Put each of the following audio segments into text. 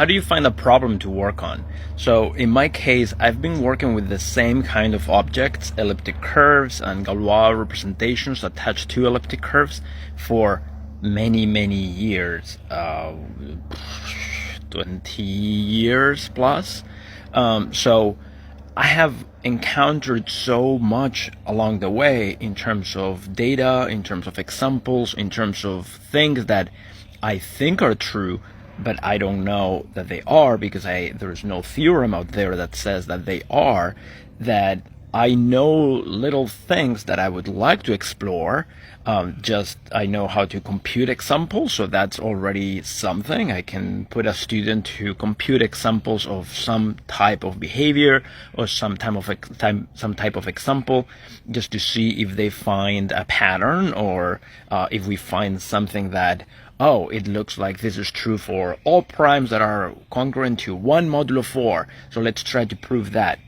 how do you find a problem to work on? So in my case, I've been working with the same kind of objects, elliptic curves and Galois representations attached to elliptic curves for many, many years, 20 years plus. So I have encountered so much along the way in terms of data, in terms of examples, in terms of things that I think are true, but I don't know that they are because there's no theorem out there that says that they are, that I know little things that I would like to explore. Just I know how to compute examples, so that's already something. I can put a student to compute examples of some type of behavior or some type of example, just to see if they find a pattern or if we find something that, oh, it looks like this is true for all primes that are congruent to 1 modulo 4. So let's try to prove that.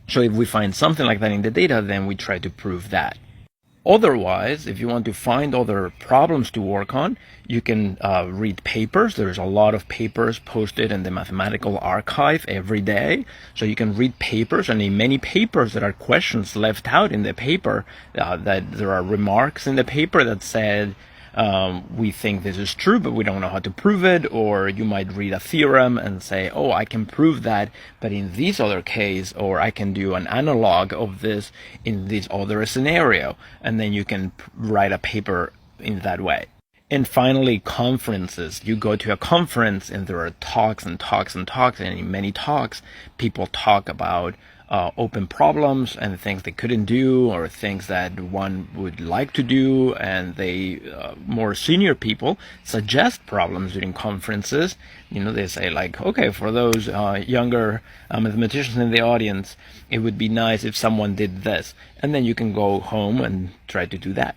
So if we find something like that in the data, then we try to prove that. Otherwise, if you want to find other problems to work on, you can read papers. There's a lot of papers posted in the mathematical archive every day. So you can read papers, and in many papers there are questions left out in the paper, that there are remarks in the paper that said, we think this is true, but we don't know how to prove it. Or you might read a theorem and say, oh, I can prove that, but in this other case, or I can do an analog of this in this other scenario. And then you can write a paper in that way. And finally, conferences. You go to a conference and there are talks and talks and talks, and in many talks, people talk about open problems and things they couldn't do, or things that one would like to do, and they more senior people suggest problems during conferences. They say like, okay, for those younger mathematicians in the audience, it would be nice if someone did this, and then you can go home and try to do that.